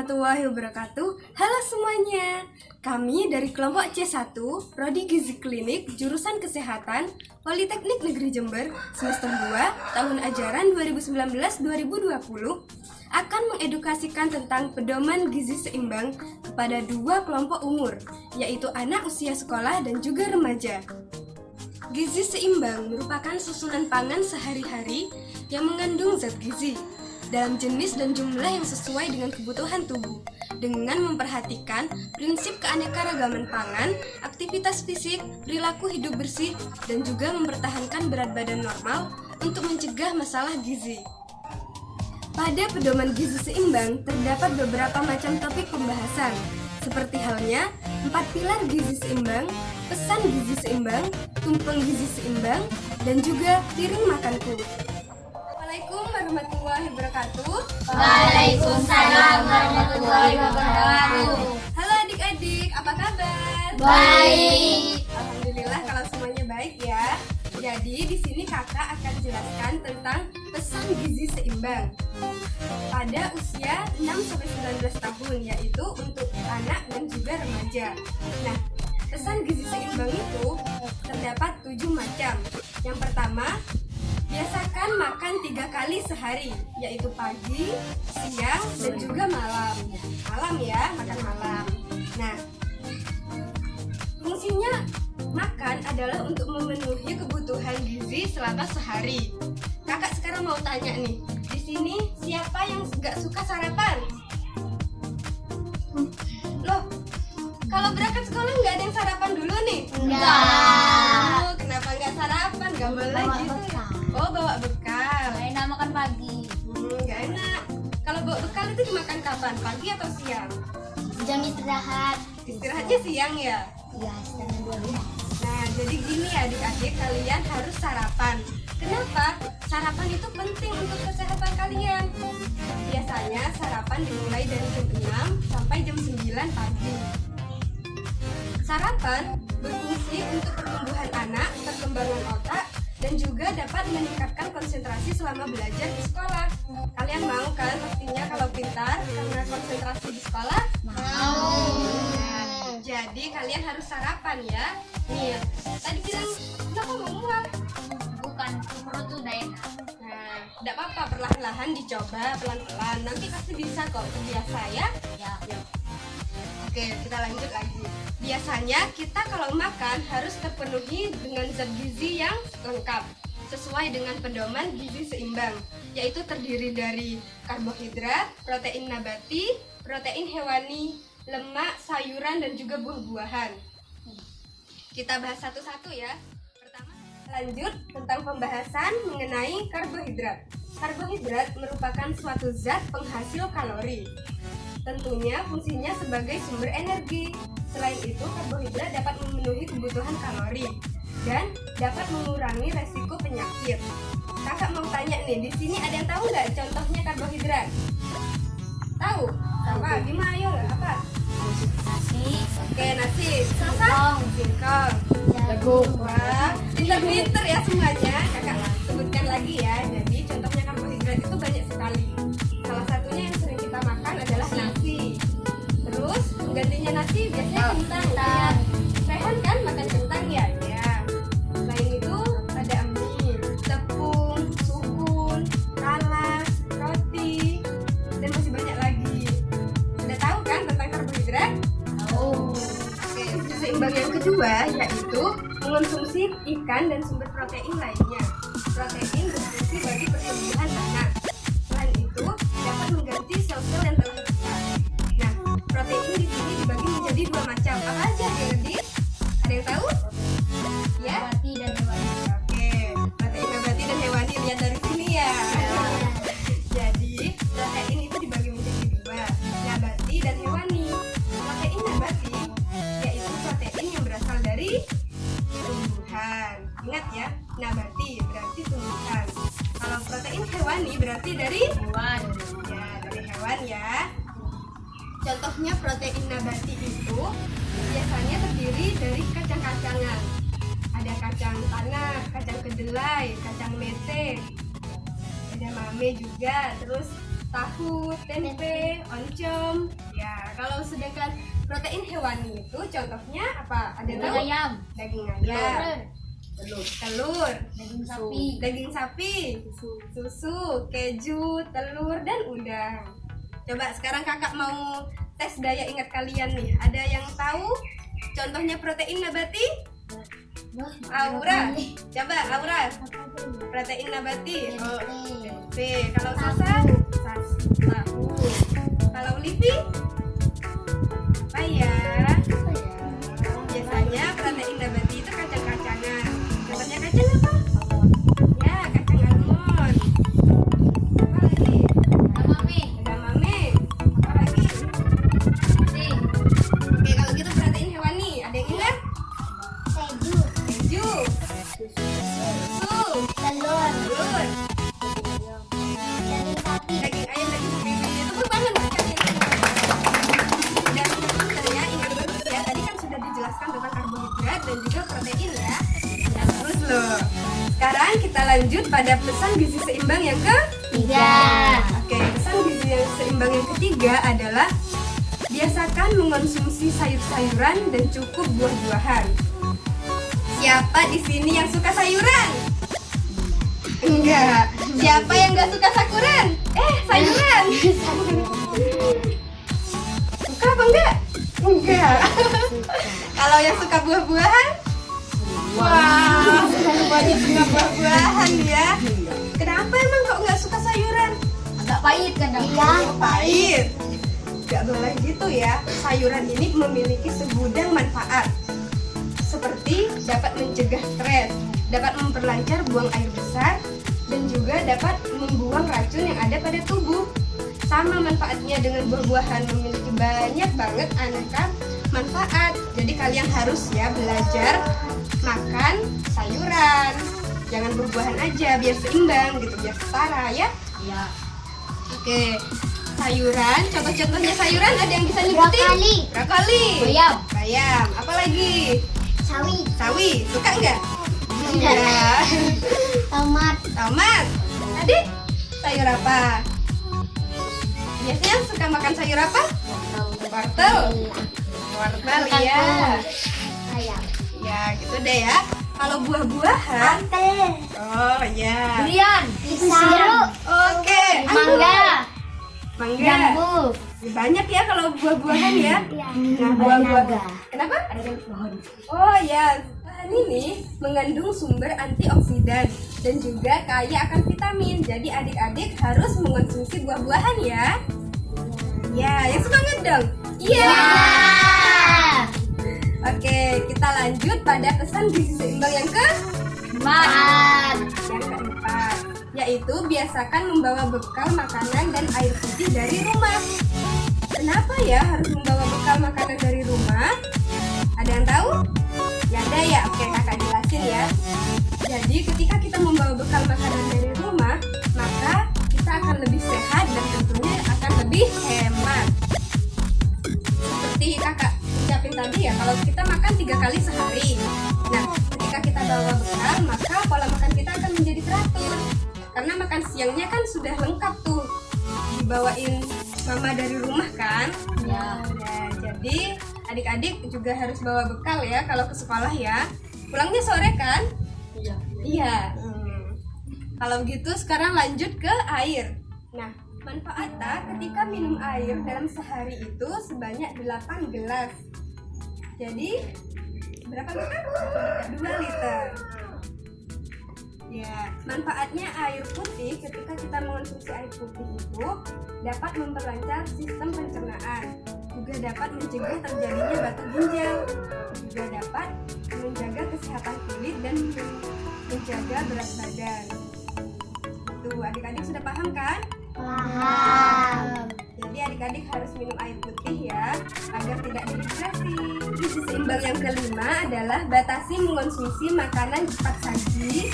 warahmatullahi wabarakatuh. Halo semuanya. Kami dari kelompok C1 Prodi Gizi Klinik Jurusan Kesehatan Politeknik Negeri Jember semester 2 tahun ajaran 2019-2020 akan mengedukasikan tentang pedoman gizi seimbang kepada dua kelompok umur, yaitu anak usia sekolah dan juga remaja. Gizi seimbang merupakan susunan pangan sehari-hari yang mengandung zat gizi dalam jenis dan jumlah yang sesuai dengan kebutuhan tubuh, dengan memperhatikan prinsip keanekaragaman pangan, aktivitas fisik, perilaku hidup bersih, dan juga mempertahankan berat badan normal untuk mencegah masalah gizi. Pada pedoman gizi seimbang terdapat beberapa macam topik pembahasan, seperti halnya 4 pilar gizi seimbang, pesan gizi seimbang, tumpeng gizi seimbang, dan juga piring makanku. Assalamualaikum warahmatullahi wabarakatuh. Waalaikumsalam warahmatullahi wabarakatuh. Halo adik-adik, apa kabar? Baik. Alhamdulillah kalau semuanya baik ya. Jadi di sini kakak akan jelaskan tentang pesan gizi seimbang pada usia 6-19 tahun, yaitu untuk anak dan juga remaja. Nah, pesan gizi seimbang itu terdapat 7 macam. Yang pertama, biasakan makan 3 kali sehari, yaitu pagi, siang, dan juga malam. Malam ya, makan malam. Nah, fungsinya makan adalah untuk memenuhi kebutuhan gizi selama sehari. Kakak sekarang mau tanya nih, di sini siapa yang gak suka sarapan? Loh, kalau berangkat sekolah nggak ada yang sarapan dulu nih? Enggak. Oh, kenapa nggak sarapan? Gak boleh gitu. Oh, bawa bekal. Enak makan pagi. Nggak enak. Kalau bawa bekal itu dimakan kapan? Pagi atau siang? Jam istirahat. Istirahatnya siang ya? Iya, setengah 12. Nah, jadi gini ya adik-adik, kalian harus sarapan. Kenapa? Sarapan itu penting untuk kesehatan kalian. Biasanya sarapan dimulai dari jam 6 sampai jam 9 pagi. Sarapan berfungsi untuk pertumbuhan anak, perkembangan otak, dan juga dapat meningkatkan konsentrasi selama belajar di sekolah. Kalian mau kan pastinya kalau pintar karena konsentrasi di sekolah? Mau. Jadi kalian harus sarapan ya. Nih, tadi bilang kenapa mau mual? Bukan, perut tuh udah enak. Nah, tidak apa-apa, perlahan-lahan dicoba pelan-pelan. Nanti pasti bisa kok, terbiasa ya. Ya. Yuk. Oke, kita lanjut lagi. Biasanya kita kalau makan harus terpenuhi dengan zat gizi yang lengkap sesuai dengan pedoman gizi seimbang, yaitu terdiri dari karbohidrat, protein nabati, protein hewani, lemak, sayuran, dan juga buah-buahan. Kita bahas satu-satu ya. Pertama, lanjut tentang pembahasan mengenai karbohidrat. Karbohidrat merupakan suatu zat penghasil kalori. Tentunya fungsinya sebagai sumber energi. Selain itu, karbohidrat dapat memenuhi kebutuhan kalori dan dapat mengurangi resiko penyakit. Kakak mau tanya nih, di sini ada yang tahu nggak contohnya karbohidrat? Tahu? Apa? Gimana? Ayo, apa? Nasi. Oke, nasi. Singkong. Singkong. Jagung. Wah, pinter-pinter ya semuanya. Kakak sebutkan lagi ya. Jadi contohnya karbohidrat itu banyak sekali. Salah satunya yang sering kita makan adalah nasi. Terus gantinya nasi biasanya kentang. Ya. Rehan kan makan kentang ya? Ya. Selain itu ada mie, tepung, sukun, talas, roti, dan masih banyak lagi. Sudah tahu kan tentang karbohidrat? Tahu. Oke, gizi seimbang yang kedua yaitu mengonsumsi ikan dan sumber protein lainnya. Protein berfungsi bagi pertumbuhan anak. Selain itu, dapat mengganti sel-sel yang telah rusak. Nah, protein di sini dibagi menjadi 2 macam. Apa aja adik-adik? Ada yang tahu? Ya? Nabati dan hewani. Oke, protein nabati dan hewani, lihat dari sini ya. Jadi, protein itu dibagi menjadi 2, nabati dan hewani. Protein nabati yaitu protein yang berasal dari tumbuhan. Ingat ya, nabati berarti tumbuhan. Kalau protein hewani berarti dari Hewan. ya, dari hewan ya. Contohnya protein nabati itu biasanya terdiri dari kacang-kacangan. Ada kacang tanah, kacang kedelai, kacang mete, ada mame juga. Terus tahu, tempe, oncom. Ya, kalau sedangkan protein hewani itu contohnya apa? Ada Daging tahu? ayam. Daging ayam, telur, daging sapi, susu, keju, telur, dan udang. Coba sekarang kakak mau tes daya ingat kalian nih. Ada yang tahu contohnya protein nabati? Aura, coba Aura. Protein nabati. Oh, tempe. Kalau Sasa, tahu. Kalau Livi, apa ya? Biasanya protein nabati itu kacang-kacangan. Contohnya kacang apa? Ya, kacang almond. Apa lagi? Edamame. Apa lagi? Oke, kalau gitu protein hewani. Ada yang ingat? Keju, susu, telur, daging ayam, daging sapi. Tepuk tangan buat kalian semua. Dan pinter ya, ingat terus ya. Tadi kan sudah dijelaskan tentang karbohidrat dan juga protein ya. Ya terus loh. Sekarang kita lanjut pada pesan gizi seimbang yang ketiga. Oke, pesan gizi yang seimbang yang ketiga adalah biasakan mengonsumsi sayur-sayuran dan cukup buah-buahan. Siapa di sini yang suka sayuran? Enggak. Siapa yang enggak suka sayuran? Sayuran. Suka apa enggak? Enggak. Kalau yang suka buah-buahan? Wah, semuanya suka buah-buahan ya. Kenapa emang kok enggak suka sayuran? Agak pahit kadang. Pahit. Enggak boleh gitu ya. Sayuran ini memiliki segudang manfaat. Seperti dapat mencegah stres, dapat memperlancar buang air besar, dan juga dapat membuang racun yang ada pada tubuh. Sama manfaatnya dengan buah-buahan, memiliki banyak banget aneka manfaat. Jadi kalian harus ya belajar makan sayuran. Jangan buah-buahan aja, biar seimbang gitu, biar setara ya. Iya. Oke, sayuran, contoh-contohnya sayuran ada yang bisa nyebutin? Brokoli, bayam, apa lagi? Sawi, suka nggak? Enggak. Tomat. Adik, sayur apa? Biasanya suka makan sayur apa? Wortel ya. Ya, gitu deh ya. Kalau buah-buahan, oh ya. Durian. Oke. Mangga. Mangga. Banyak ya kalau buah-buahan ya. Nah, buah-buah. Kenapa? Oh ya, bahan ini mengandung sumber antioksidan dan juga kaya akan vitamin. Jadi adik-adik harus mengonsumsi buah-buahan ya. Ya, yang semangat dong. Iya. Oke, kita lanjut pada pesan gizi seimbang yang keempat. Yaitu biasakan membawa bekal makanan dan air putih dari rumah. Kenapa ya harus membawa bekal makanan dari rumah? Ada yang tahu? Ya ada ya, oke kakak jelasin ya. Jadi ketika kita membawa bekal makanan dari rumah, maka kita akan lebih sehat dan tentunya akan lebih hemat. Seperti kakak ucapin tadi ya, kalau kita makan 3 kali sehari. Nah, ketika kita bawa bekal, maka pola makan kita akan menjadi teratur. Karena makan siangnya kan sudah lengkap tuh, dibawain mama dari rumah kan. Ya. Nah, jadi adik-adik juga harus bawa bekal ya kalau ke sekolah ya. Pulangnya sore kan? Iya. Kalau gitu sekarang lanjut ke air. Nah, manfaatnya ketika minum air dalam sehari itu sebanyak 8 gelas. Jadi berapa liter? 2 liter. Ya, manfaatnya air putih ketika kita mengonsumsi air putih itu dapat memperlancar sistem pencernaan, juga dapat mencegah terjadinya batu ginjal, juga dapat menjaga kesehatan kulit dan menjaga berat badan. Tuh, adik-adik sudah paham kan? Paham. Jadi adik-adik harus minum air putih ya, agar tidak dehidrasi. Gizi seimbang yang kelima adalah batasi mengonsumsi makanan cepat saji,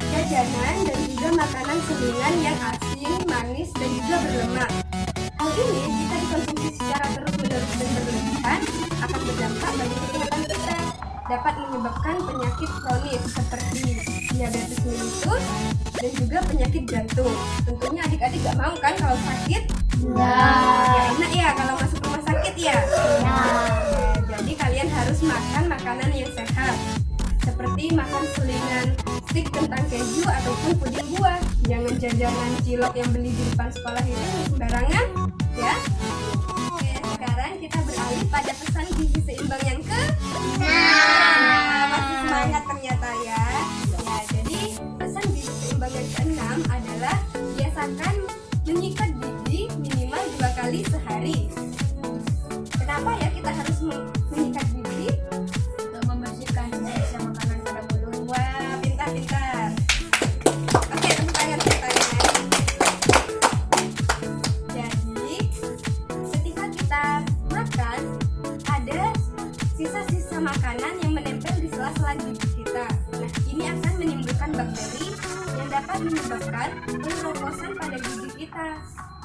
jajanan, dan juga makanan selingan yang asin, manis, dan juga berlemak. Hal ini jika dikonsumsi secara terus-menerus dan berlebihan akan berdampak bagi kesehatan kita. dapat menyebabkan penyakit kronis seperti diabetes mellitus dan juga penyakit jantung. Tentunya adik-adik gak mau kan kalau sakit? Ya, enak ya kalau masuk rumah sakit ya. Jadi kalian harus makan makanan yang sehat, seperti makan selingan stik kentang keju ataupun puding buah. Jangan jajanan cilok yang beli di depan sekolah itu sembarangan ya. Oke, sekarang kita beralih pada pesan gizi seimbang yang ke masih semangat ternyata ya. Ya, jadi pesan gizi seimbang yang ke-6 adalah biasakan menyikat gigi minimal 2 kali sehari. Kenapa ya kita harus menyikat gigi? Untuk membersihkan sisa makanan pada mulut. Wah, pintar-pintar. Oke, tepuk tangan, tepuk tangan. Jadi, ketika kita makan, ada sisa-sisa makanan yang menempel di sela-sela gigi kita. Nah, ini akan menimbulkan bakteri yang dapat menyebabkan pengeroposan pada gigi kita.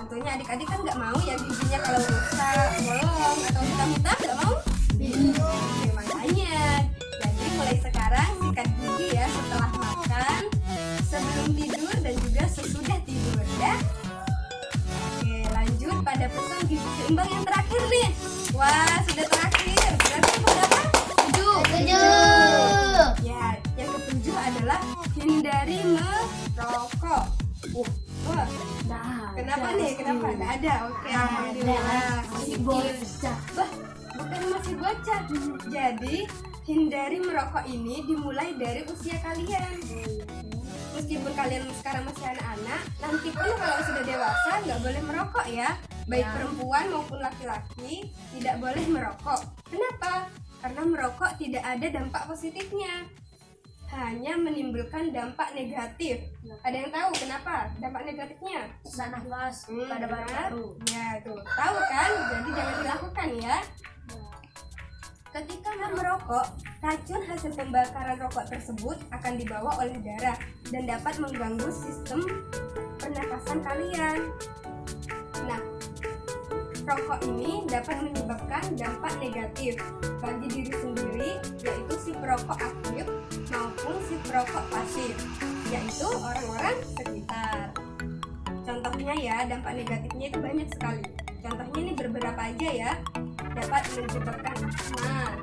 Tentunya adik-adik kan nggak mau ya giginya kalau rusak, bolong, atau hitam-hitam, nggak mau? Oke, makanya. Jadi mulai sekarang sikat gigi ya setelah makan, sebelum tidur dan juga sesudah tidur ya. Oke, lanjut pada pesan gizi seimbang yang terakhir nih. Wah, sudah terakhir. Berarti berapa? 7. Ya, yang ketujuh adalah hindari merokok. Wah, kenapa nih? Kenapa? Nggak ada. Oke, alhamdulillah. Masih bocah. Bah, bukan masih bocah. Jadi, hindari merokok ini dimulai dari usia kalian. Meskipun kalian sekarang masih anak-anak, nanti pun kalau sudah dewasa nggak boleh merokok ya. Baik perempuan maupun laki-laki tidak boleh merokok. Kenapa? Karena merokok tidak ada dampak positifnya, hanya menimbulkan dampak negatif. Ada yang tahu kenapa dampak negatifnya? Sesak nafas pada paru-paru. Ya tuh, tahu kan? Jadi jangan dilakukan ya. Ketika merokok, racun hasil pembakaran rokok tersebut akan dibawa oleh darah dan dapat mengganggu sistem pernapasan kalian. Nah, rokok ini dapat menyebabkan dampak negatif bagi diri sendiri, yaitu si perokok aktif maupun si perokok pasif, yaitu orang-orang sekitar. Contohnya ya, dampak negatifnya itu banyak sekali. Contohnya ini beberapa aja ya. Dapat menyebabkan asma,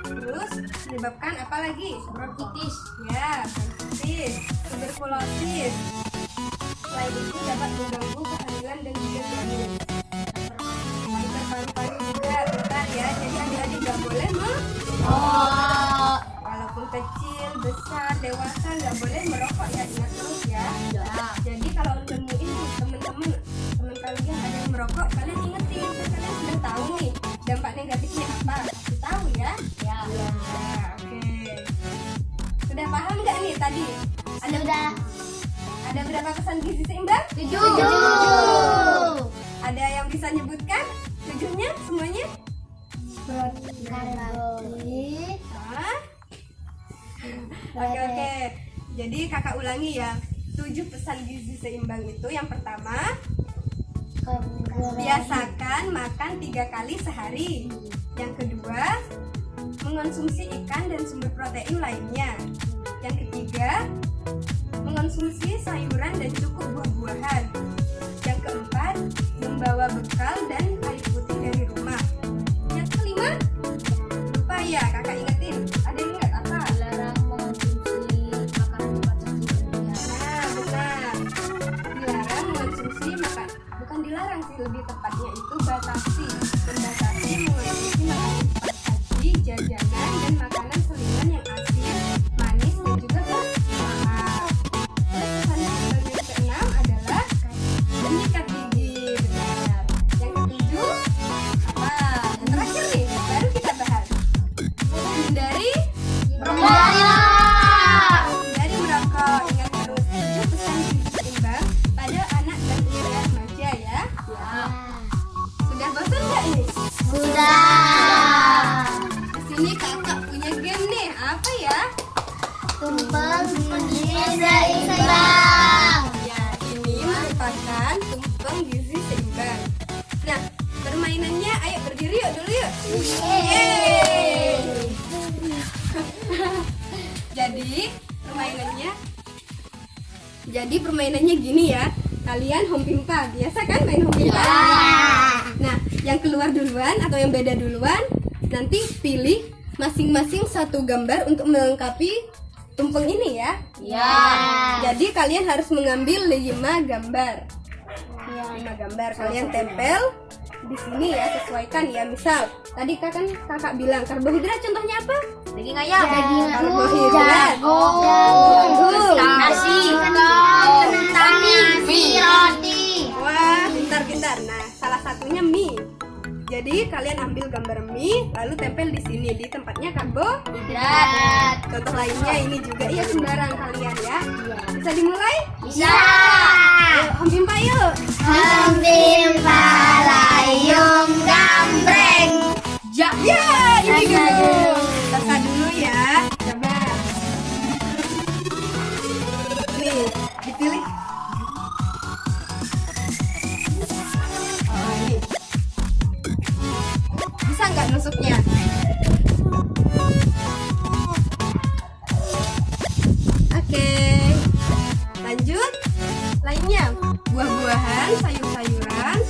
terus menyebabkan apa lagi? Bronkitis. Ya, bronkitis, tuberkulosis. Selain itu dapat mengganggu kehamilan dan juga janin. Kanker paru-paru juga, bentar ya. Jadi adik-adik nggak boleh walaupun kecil, besar, dewasa nggak boleh merokok ya, ingat terus ya. Jadi kalau nemuin temen kalian ada yang merokok, kalian ingetin, kalian sudah tahu nih dampak negatifnya apa, kasih tahu ya. Ya, oke. Sudah paham nggak nih tadi? Ada berapa pesan gizi seimbang? 7. Ada yang bisa nyebutkan 7-nya semuanya? Hah? Oke. Jadi kakak ulangi ya. 7 pesan gizi seimbang itu yang pertama, biasakan makan 3 kali sehari. Yang kedua, mengonsumsi ikan dan sumber protein lainnya. Yang ketiga, mengonsumsi sayuran dan cukup buah-buahan. Yang keempat, membawa bekal dan air putih dari rumah. Yang kelima, lupa ya kakak ingetin. Ada yang ingat apa? Dilarang mengonsumsi makanan cepat saji berlebihan. Nah, benar. Dilarang mengonsumsi makan. Bukan dilarang sih, lebih tepatnya itu batasi. Membatasi mengonsumsi makanan cepat saji, jajanan, dan makanan selingan yang asin, manis, dan juga berlemak. Terus pesan yang keenam adalah menyikat gigi, benar. Yang ketujuh apa? Yang terakhir nih, baru kita bahas. Hindari dari merokok. Ingat terus 7 pesan gizi seimbang pada anak dan usia remaja ya. Sudah bosan nggak nih? Sudah. Kesini kakak punya game nih. Apa ya? Tumpeng gizi seimbang. Ya, ini merupakan tumpeng gizi seimbang. Nah, permainannya ayo berdiri yuk dulu yuk. Yeay. Permainannya gini ya. Kalian home pimpa, biasa kan main home pimpa? Nah, yang keluar duluan atau yang beda duluan, nanti pilih masing-masing satu gambar untuk melengkapi tumpeng ini ya. Jadi kalian harus mengambil 5 gambar. 5 gambar kalian tempel di sini ya, sesuaikan ya. Misal tadi kakak bilang karbohidrat, contohnya apa? Daging ayam, Karbohidrat, jagung, nasi, kentang, nasi, roti. Wah, pintar-pintar. Nah, salah satunya mie. Jadi kalian ambil gambar mie, lalu tempel di sini di tempatnya karbohidrat. Contoh lainnya ini juga ya, sembarang kalian ya. Bisa dimulai? Bisa. Ayo, home pimpa yuk. Pimpa layung gambreng. Ya, ini dulu. Tasa dulu ya. Coba. Nih, dipilih. Oh, ini. Bisa nggak nusuknya? Oke. Lanjut. Lainnya, buah-buahan, sayur-sayuran.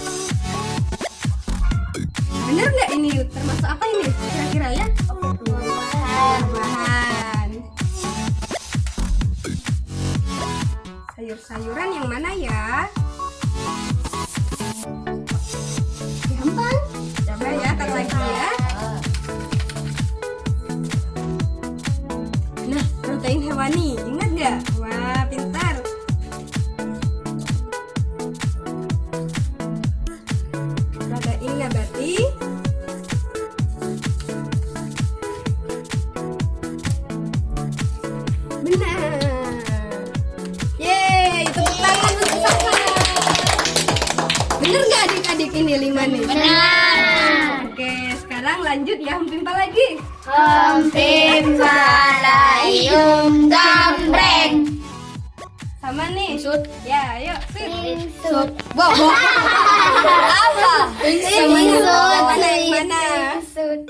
Bener nggak ini? Termasuk apa ini? Kira-kira ya? Buah-buahan. Sayur-sayuran yang mana ya? Gampang. Coba ya, tar lagi ya. Nah, protein hewani, ingat nggak? Wah, pintar. Protein nabati. Benar. Yeay, tepuk tangan untuk Saka. Bener nggak adik-adik ini 5 nih? Benar. Oke, sekarang lanjut ya, home pimpa lagi. Pimpa layung gambreng. Sama nih. Sud. Ya, ayo. Sud. Wow. Apa? Sama yang Sud. mana yang mana? Sud.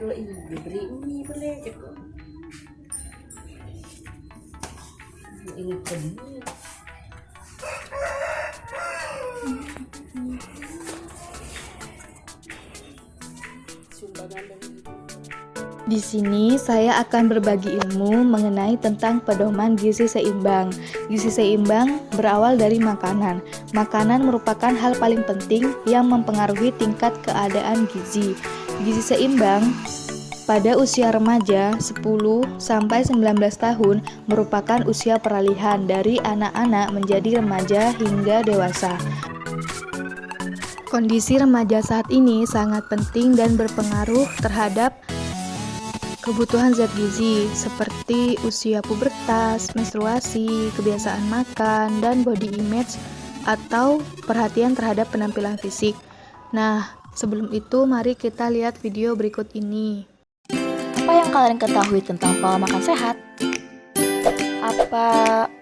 Kalau ini diberi ini boleh cek. Ini benar. Sumbangan dari Di sini saya akan berbagi ilmu mengenai tentang pedoman gizi seimbang. Gizi seimbang berawal dari makanan. Makanan merupakan hal paling penting yang mempengaruhi tingkat keadaan gizi. Gizi seimbang pada usia remaja 10-19 tahun merupakan usia peralihan dari anak-anak menjadi remaja hingga dewasa. Kondisi remaja saat ini sangat penting dan berpengaruh terhadap kebutuhan zat gizi seperti usia pubertas, menstruasi, kebiasaan makan, dan body image atau perhatian terhadap penampilan fisik. Nah, sebelum itu mari kita lihat video berikut ini. Apa yang kalian ketahui tentang pola makan sehat? Apa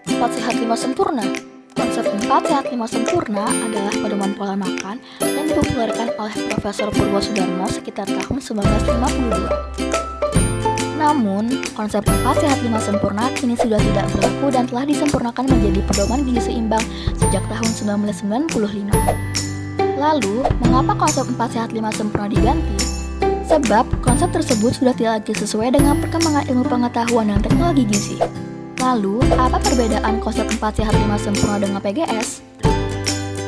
4 sehat 5 sempurna? Konsep 4 sehat 5 sempurna adalah pedoman pola makan yang dipopulerkan oleh Profesor Purwosudarmo sekitar tahun 1952. Namun, konsep 4 sehat 5 sempurna kini sudah tidak berlaku dan telah disempurnakan menjadi pedoman gizi seimbang sejak tahun 1995. Lalu, mengapa konsep 4 sehat 5 sempurna diganti? Sebab, konsep tersebut sudah tidak lagi sesuai dengan perkembangan ilmu pengetahuan dan teknologi gizi. Lalu, apa perbedaan konsep 4 sehat 5 sempurna dengan PGS?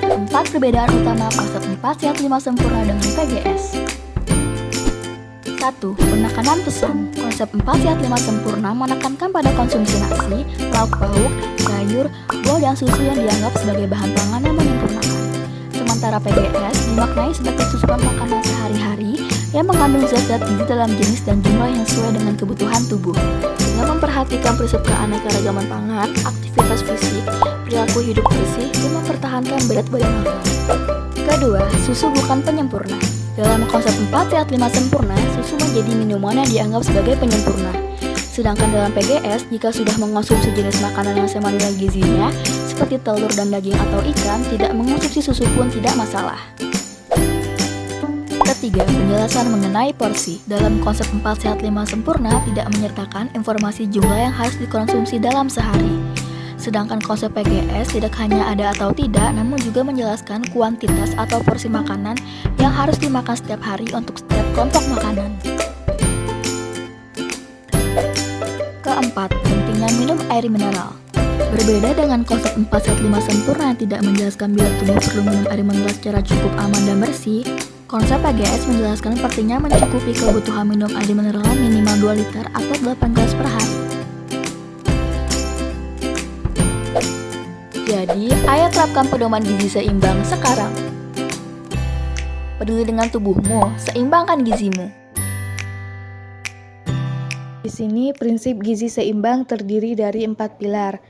4 perbedaan utama konsep 4 sehat 5 sempurna dengan PGS. 1. Penekanan pesan. Konsep 4 sehat 5 sempurna menekankan pada konsumsi nasi, lauk pauk, sayur, buah dan susu yang dianggap sebagai bahan pangan yang menyempurnakan. Sementara PGS dimaknai sebagai susunan makanan sehari-hari yang mengandung zat-zat gizi dalam jenis dan jumlah yang sesuai dengan kebutuhan tubuh. Dengan memperhatikan prinsip keanekaragaman pangan, aktivitas fisik, perilaku hidup bersih, dan mempertahankan berat badan normal. Kedua, susu bukan penyempurna. Dalam konsep 4 sehat 5 sempurna, susu menjadi minuman yang dianggap sebagai penyempurna. Sedangkan dalam PGS, jika sudah mengonsumsi jenis makanan yang sama nilai gizinya, seperti telur dan daging atau ikan, tidak mengonsumsi susu pun tidak masalah. Ketiga, penjelasan mengenai porsi. Dalam konsep 4 sehat 5 sempurna, tidak menyertakan informasi jumlah yang harus dikonsumsi dalam sehari. Sedangkan konsep PGS tidak hanya ada atau tidak, namun juga menjelaskan kuantitas atau porsi makanan yang harus dimakan setiap hari untuk setiap kelompok makanan. Keempat, pentingnya minum air mineral. Berbeda dengan konsep 4 sehat 5 sempurna yang tidak menjelaskan bila tubuh perlu minum air mineral secara cukup aman dan bersih, konsep PGS menjelaskan pentingnya mencukupi kebutuhan minum air mineral minimal 2 liter atau 8 gelas per hari. Jadi, ayo terapkan pedoman gizi seimbang sekarang. Peduli dengan tubuhmu, seimbangkan gizimu. Di sini prinsip gizi seimbang terdiri dari 4 pilar,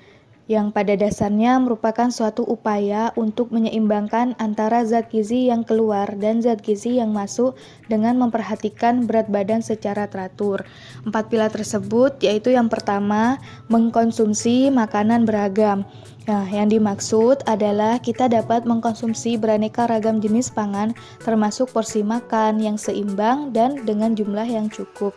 yang pada dasarnya merupakan suatu upaya untuk menyeimbangkan antara zat gizi yang keluar dan zat gizi yang masuk dengan memperhatikan berat badan secara teratur. 4 pilar tersebut yaitu yang pertama, mengkonsumsi makanan beragam. Nah, yang dimaksud adalah kita dapat mengkonsumsi beraneka ragam jenis pangan termasuk porsi makan yang seimbang dan dengan jumlah yang cukup.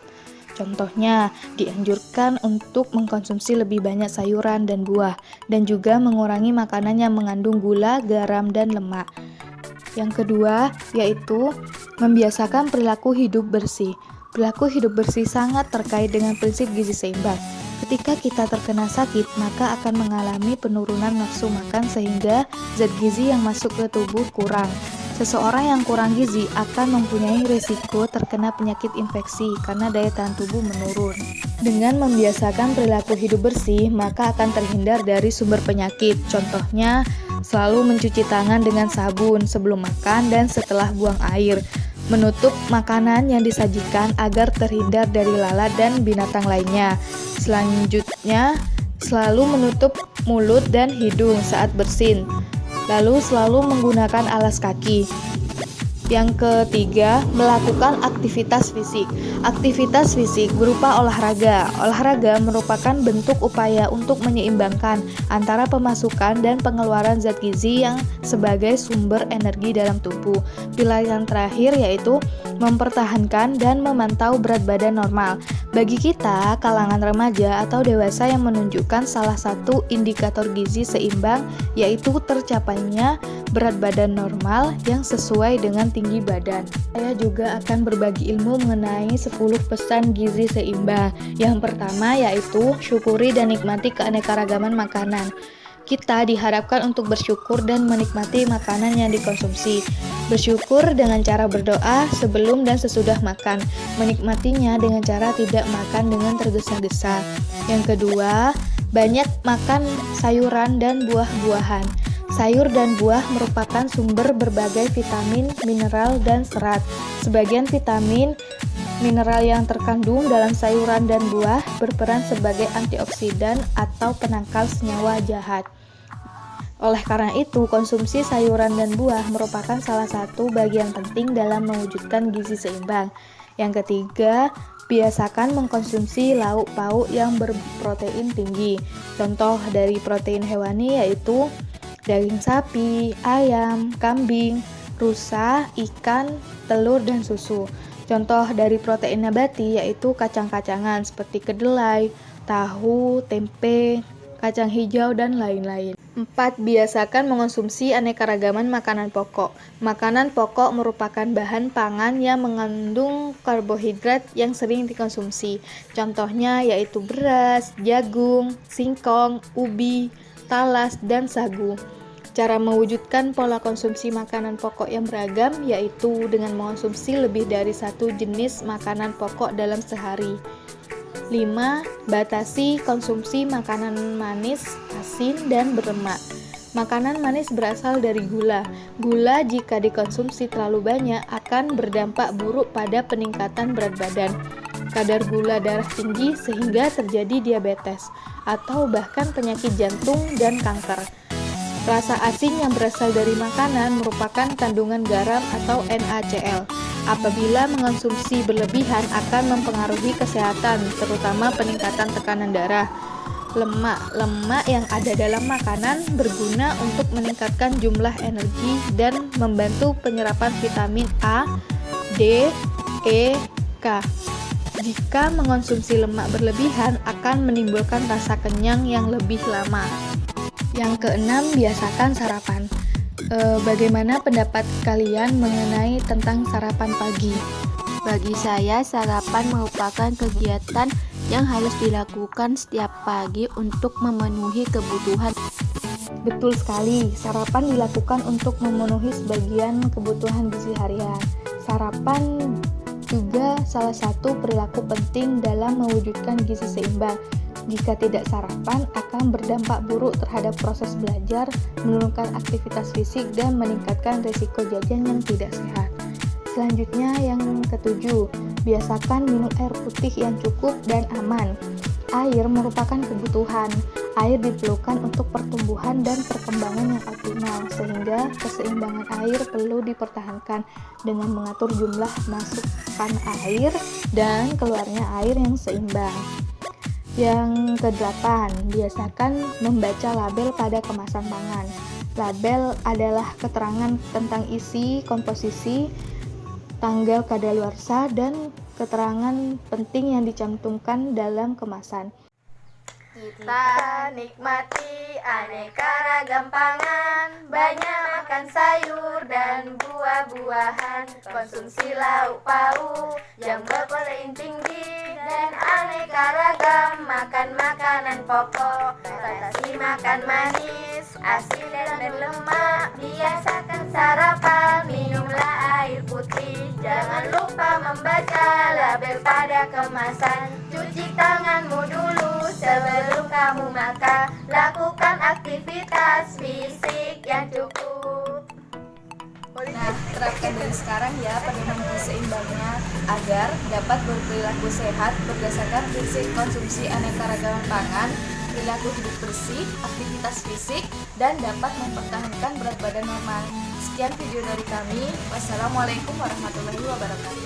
Contohnya, dianjurkan untuk mengkonsumsi lebih banyak sayuran dan buah, dan juga mengurangi makanan yang mengandung gula, garam, dan lemak. Yang kedua, yaitu membiasakan perilaku hidup bersih. Perilaku hidup bersih sangat terkait dengan prinsip gizi seimbang. Ketika kita terkena sakit, maka akan mengalami penurunan nafsu makan sehingga zat gizi yang masuk ke tubuh kurang. Seseorang yang kurang gizi akan mempunyai risiko terkena penyakit infeksi karena daya tahan tubuh menurun. Dengan membiasakan perilaku hidup bersih, maka akan terhindar dari sumber penyakit. Contohnya, selalu mencuci tangan dengan sabun sebelum makan dan setelah buang air. Menutup makanan yang disajikan agar terhindar dari lalat dan binatang lainnya. Selanjutnya, selalu menutup mulut dan hidung saat bersin. Lalu selalu menggunakan alas kaki. Yang ketiga, melakukan aktivitas fisik. Aktivitas fisik berupa olahraga. Olahraga merupakan bentuk upaya untuk menyeimbangkan antara pemasukan dan pengeluaran zat gizi yang sebagai sumber energi dalam tubuh. Pilar yang terakhir yaitu mempertahankan dan memantau berat badan normal. Bagi kita, kalangan remaja atau dewasa yang menunjukkan salah satu indikator gizi seimbang yaitu tercapainya berat badan normal yang sesuai dengan tinggi badan. Saya juga akan berbagi ilmu mengenai 10 pesan gizi seimbang. Yang pertama yaitu syukuri dan nikmati keanekaragaman makanan. Kita diharapkan untuk bersyukur dan menikmati makanan yang dikonsumsi. Bersyukur dengan cara berdoa sebelum dan sesudah makan. Menikmatinya dengan cara tidak makan dengan tergesa-gesa. Yang kedua, banyak makan sayuran dan buah-buahan. Sayur dan buah merupakan sumber berbagai vitamin, mineral, dan serat. Sebagian vitamin, mineral yang terkandung dalam sayuran dan buah berperan sebagai antioksidan atau penangkal senyawa jahat. Oleh karena itu, konsumsi sayuran dan buah merupakan salah satu bagian penting dalam mewujudkan gizi seimbang. Yang ketiga, biasakan mengkonsumsi lauk pauk yang berprotein tinggi. Contoh dari protein hewani yaitu daging sapi, ayam, kambing, rusa, ikan, telur, dan susu. Contoh dari protein nabati yaitu kacang-kacangan seperti kedelai, tahu, tempe, kacang hijau, dan lain-lain. 4. Biasakan mengonsumsi anekaragaman makanan pokok. Makanan pokok merupakan bahan pangan yang mengandung karbohidrat yang sering dikonsumsi. Contohnya yaitu beras, jagung, singkong, ubi, talas, dan sagu. Cara mewujudkan pola konsumsi makanan pokok yang beragam yaitu dengan mengonsumsi lebih dari satu jenis makanan pokok dalam sehari. 5. Batasi konsumsi makanan manis, asin, dan berlemak. Makanan manis berasal dari gula. Gula jika dikonsumsi terlalu banyak akan berdampak buruk pada peningkatan berat badan, kadar gula darah tinggi sehingga terjadi diabetes, atau bahkan penyakit jantung dan kanker. Rasa asin yang berasal dari makanan merupakan kandungan garam atau NaCl. Apabila mengonsumsi berlebihan akan mempengaruhi kesehatan, terutama peningkatan tekanan darah. Lemak yang ada dalam makanan berguna untuk meningkatkan jumlah energi dan membantu penyerapan vitamin A, D, E, K. Jika mengonsumsi lemak berlebihan akan menimbulkan rasa kenyang yang lebih lama. Yang keenam, biasakan sarapan. Bagaimana pendapat kalian mengenai tentang sarapan pagi? Bagi saya, sarapan merupakan kegiatan yang harus dilakukan setiap pagi untuk memenuhi kebutuhan. Betul sekali, sarapan dilakukan untuk memenuhi sebagian kebutuhan gizi harian. Sarapan juga salah satu perilaku penting dalam mewujudkan gizi seimbang. Jika tidak sarapan, akan berdampak buruk terhadap proses belajar, menurunkan aktivitas fisik, dan meningkatkan risiko jajan yang tidak sehat. Selanjutnya yang ketujuh, biasakan minum air putih yang cukup dan aman. Air merupakan kebutuhan. Air diperlukan untuk pertumbuhan dan perkembangan yang optimal, sehingga keseimbangan air perlu dipertahankan dengan mengatur jumlah masukkan air dan keluarnya air yang seimbang. Yang kedelapan, biasakan membaca label pada kemasan pangan. Label adalah keterangan tentang isi, komposisi, tanggal kadaluarsa, dan keterangan penting yang dicantumkan dalam kemasan. Kita nikmati aneka ragam pangan, banyak makan sayur dan buah-buahan, konsumsi lauk pauk yang berprotein tinggi, dan aneka ragam makan makanan pokok. Batasi makan manis, asin, dan berlemak. Biasakan sarapan, minumlah air putih. Jangan lupa membaca label pada kemasan. Cuci tanganmu dulu sebelum kamu makan. Lakukan aktivitas fisik yang cukup. Nah, terapkan dari sekarang ya pedoman gizi seimbangnya agar dapat berperilaku sehat berdasarkan prinsip konsumsi anekaragaman pangan, perilaku hidup bersih, aktivitas fisik, dan dapat mempertahankan berat badan normal. Sekian video dari kami. Wassalamualaikum warahmatullahi wabarakatuh.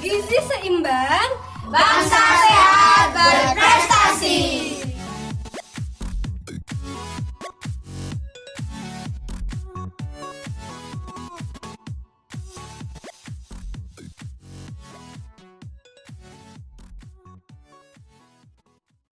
Gizi seimbang, Bangsa sehat berprestasi.